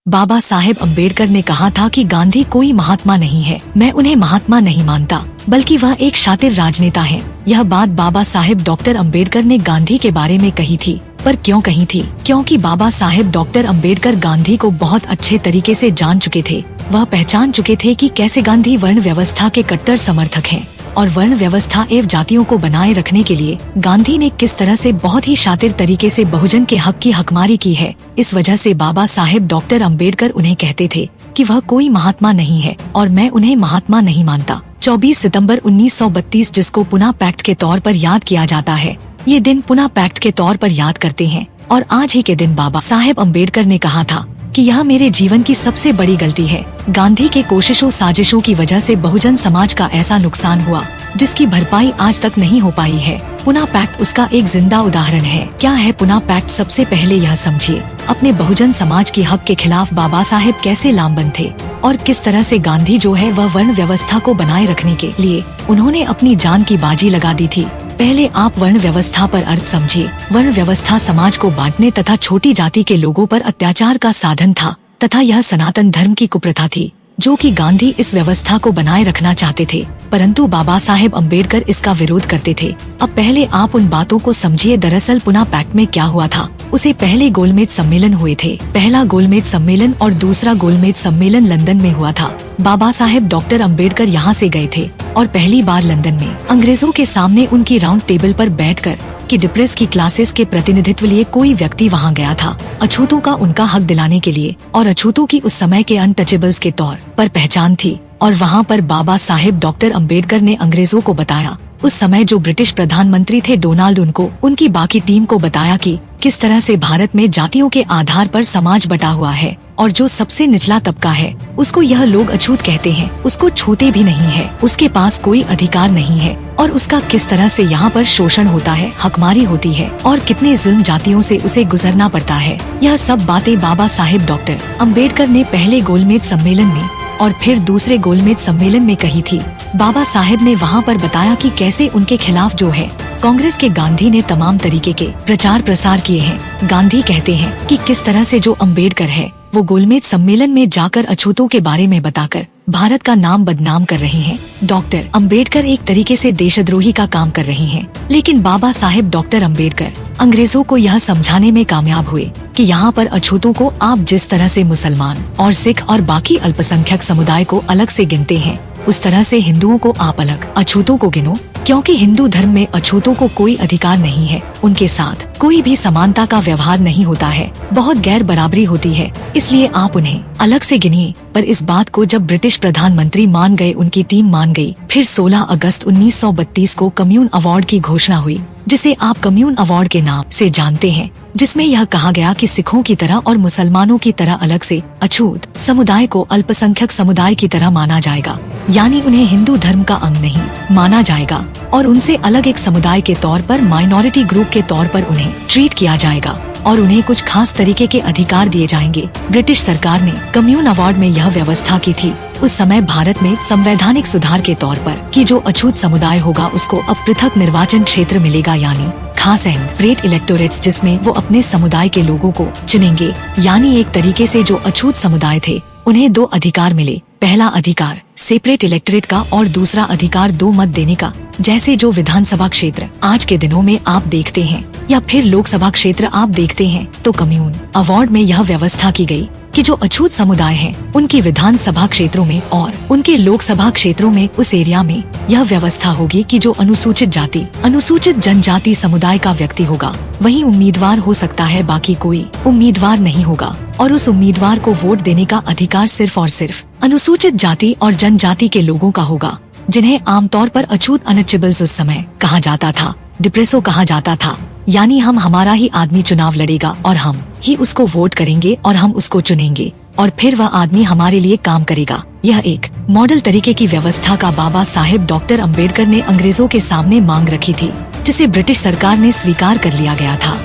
बाबा साहेब अम्बेडकर ने कहा था कि गांधी कोई महात्मा नहीं है। मैं उन्हें महात्मा नहीं मानता, बल्कि वह एक शातिर राजनेता है। यह बात बाबा साहेब डॉक्टर अम्बेडकर ने गांधी के बारे में कही थी। पर क्यों कही थी? क्योंकि बाबा साहेब डॉक्टर अम्बेडकर गांधी को बहुत अच्छे तरीके से जान चुके थे। वह पहचान चुके थे कि कैसे गांधी वर्ण व्यवस्था के कट्टर समर्थक हैं और वर्ण व्यवस्था एवं जातियों को बनाए रखने के लिए गांधी ने किस तरह से बहुत ही शातिर तरीके से बहुजन के हक की हकमारी की है। इस वजह से बाबा साहेब डॉक्टर अम्बेडकर उन्हें कहते थे कि वह कोई महात्मा नहीं है और मैं उन्हें महात्मा नहीं मानता। 24 सितंबर 1932, जिसको पुना पैक्ट के तौर पर याद किया जाता है, ये दिन पुना पैक्ट के तौर पर याद करते हैं। और आज ही के दिन बाबा साहेब अम्बेडकर ने कहा था कि यह मेरे जीवन की सबसे बड़ी गलती है। गांधी के कोशिशों साजिशों की वजह से बहुजन समाज का ऐसा नुकसान हुआ जिसकी भरपाई आज तक नहीं हो पाई है। पुना पैक्ट उसका एक जिंदा उदाहरण है। क्या है पुना पैक्ट? सबसे पहले यह समझिए, अपने बहुजन समाज की हक के खिलाफ बाबा साहेब कैसे लामबंद थे और किस तरह से गांधी जो है वह वर्ण व्यवस्था को बनाए रखने के लिए उन्होंने अपनी जान की बाजी लगा दी थी। पहले आप वर्ण व्यवस्था पर अर्थ समझिए। वर्ण व्यवस्था समाज को बांटने तथा छोटी जाति के लोगों पर अत्याचार का साधन था तथा यह सनातन धर्म की कुप्रथा थी जो कि गांधी इस व्यवस्था को बनाए रखना चाहते थे, परंतु बाबा साहेब अम्बेडकर इसका विरोध करते थे। अब पहले आप उन बातों को समझिए। दरअसल पुना पैक्ट में क्या हुआ था? उसे पहले गोलमेज सम्मेलन हुए थे। पहला गोलमेज सम्मेलन और दूसरा गोलमेज सम्मेलन लंदन में हुआ था। बाबा साहेब डॉक्टर अम्बेडकर यहाँ से गए थे और पहली बार लंदन में अंग्रेजों के सामने उनकी राउंड टेबल पर बैठकर कि डिप्रेस की क्लासेस के प्रतिनिधित्व लिए कोई व्यक्ति वहाँ गया था, अछूतों का उनका हक दिलाने के लिए। और अछूतों की उस समय के अनटचेबल्स के तौर पर पहचान थी। और वहाँ पर बाबा साहेब डॉक्टर अम्बेडकर ने अंग्रेजों को बताया, उस समय जो ब्रिटिश प्रधानमंत्री थे डोनाल्ड, उनको उनकी बाकी टीम को बताया कि किस तरह से भारत में जातियों के आधार पर समाज बटा हुआ है और जो सबसे निचला तबका है उसको यह लोग अछूत कहते हैं। उसको छूते भी नहीं है, उसके पास कोई अधिकार नहीं है और उसका किस तरह से यहाँ पर शोषण होता है, हकमारी होती है और कितने जुल्म जातियों से उसे गुजरना पड़ता है। यह सब बातें बाबा साहेब डॉक्टर अम्बेडकर ने पहले गोलमेज सम्मेलन में और फिर दूसरे गोलमेज सम्मेलन में कही थी। बाबा साहेब ने वहाँ पर बताया कि कैसे उनके खिलाफ जो है कांग्रेस के गांधी ने तमाम तरीके के प्रचार प्रसार किए हैं। गांधी कहते हैं कि किस तरह से जो अम्बेडकर है वो गोलमेज सम्मेलन में जाकर अछूतों के बारे में बताकर भारत का नाम बदनाम कर रहे हैं। डॉक्टर अम्बेडकर एक तरीके से देशद्रोही का काम कर रहे हैं। लेकिन बाबा साहेब डॉक्टर अम्बेडकर अंग्रेजों को यह समझाने में कामयाब हुए कि यहाँ पर अछूतों को आप जिस तरह से मुसलमान और सिख और बाकी अल्पसंख्यक समुदाय को अलग से गिनते हैं, उस तरह से हिंदुओं को आप अलग अछूतों को गिनो, क्योंकि हिंदू धर्म में अछूतों को कोई अधिकार नहीं है। उनके साथ कोई भी समानता का व्यवहार नहीं होता है, बहुत गैर बराबरी होती है, इसलिए आप उन्हें अलग से गिनिए। पर इस बात को जब ब्रिटिश प्रधानमंत्री मान गए, उनकी टीम मान गई, फिर 16 अगस्त 1932 को कम्यून अवार्ड की घोषणा हुई, जिसे आप कम्यून अवार्ड के नाम से जानते हैं, जिसमें यह कहा गया कि सिखों की तरह और मुसलमानों की तरह अलग से अछूत समुदाय को अल्पसंख्यक समुदाय की तरह माना जाएगा, यानी उन्हें हिंदू धर्म का अंग नहीं माना जाएगा और उनसे अलग एक समुदाय के तौर पर, माइनॉरिटी ग्रुप के तौर पर उन्हें ट्रीट किया जाएगा और उन्हें कुछ खास तरीके के अधिकार दिए जाएंगे। ब्रिटिश सरकार ने कम्यून अवार्ड में यह व्यवस्था की थी उस समय भारत में संवैधानिक सुधार के तौर पर कि जो अछूत समुदाय होगा उसको अब पृथक निर्वाचन क्षेत्र मिलेगा, यानी खास एंड ग्रेट इलेक्टोरेट्स, जिसमें वो अपने समुदाय के लोगों को चुनेंगे। यानी एक तरीके से जो अछूत समुदाय थे उन्हें 2 अधिकार मिले। पहला अधिकार सेपरेट इलेक्टोरेट का और दूसरा अधिकार 2 मत देने का। जैसे जो विधानसभा क्षेत्र आज के दिनों में आप देखते हैं या फिर लोकसभा क्षेत्र आप देखते हैं, तो कम्यून अवार्ड में यह व्यवस्था की गई कि जो अछूत समुदाय हैं, उनकी विधानसभा क्षेत्रों में और उनके लोकसभा क्षेत्रों में उस एरिया में यह व्यवस्था होगी कि जो अनुसूचित जाति, अनुसूचित जनजाति समुदाय का व्यक्ति होगा वही उम्मीदवार हो सकता है, बाकी कोई उम्मीदवार नहीं होगा। और उस उम्मीदवार को वोट देने का अधिकार सिर्फ और सिर्फ अनुसूचित जाति और जनजाति के लोगों का होगा, जिन्हें आमतौर पर अछूत अनटचेबल्स उस समय कहा जाता था, डिप्रेसो कहा जाता था। यानी हमारा ही आदमी चुनाव लड़ेगा और हम ही उसको वोट करेंगे और हम उसको चुनेंगे और फिर वह आदमी हमारे लिए काम करेगा। यह एक मॉडल तरीके की व्यवस्था का बाबा साहेब डॉक्टर अम्बेडकर ने अंग्रेजों के सामने मांग रखी थी, जिसे ब्रिटिश सरकार ने स्वीकार कर लिया गया था।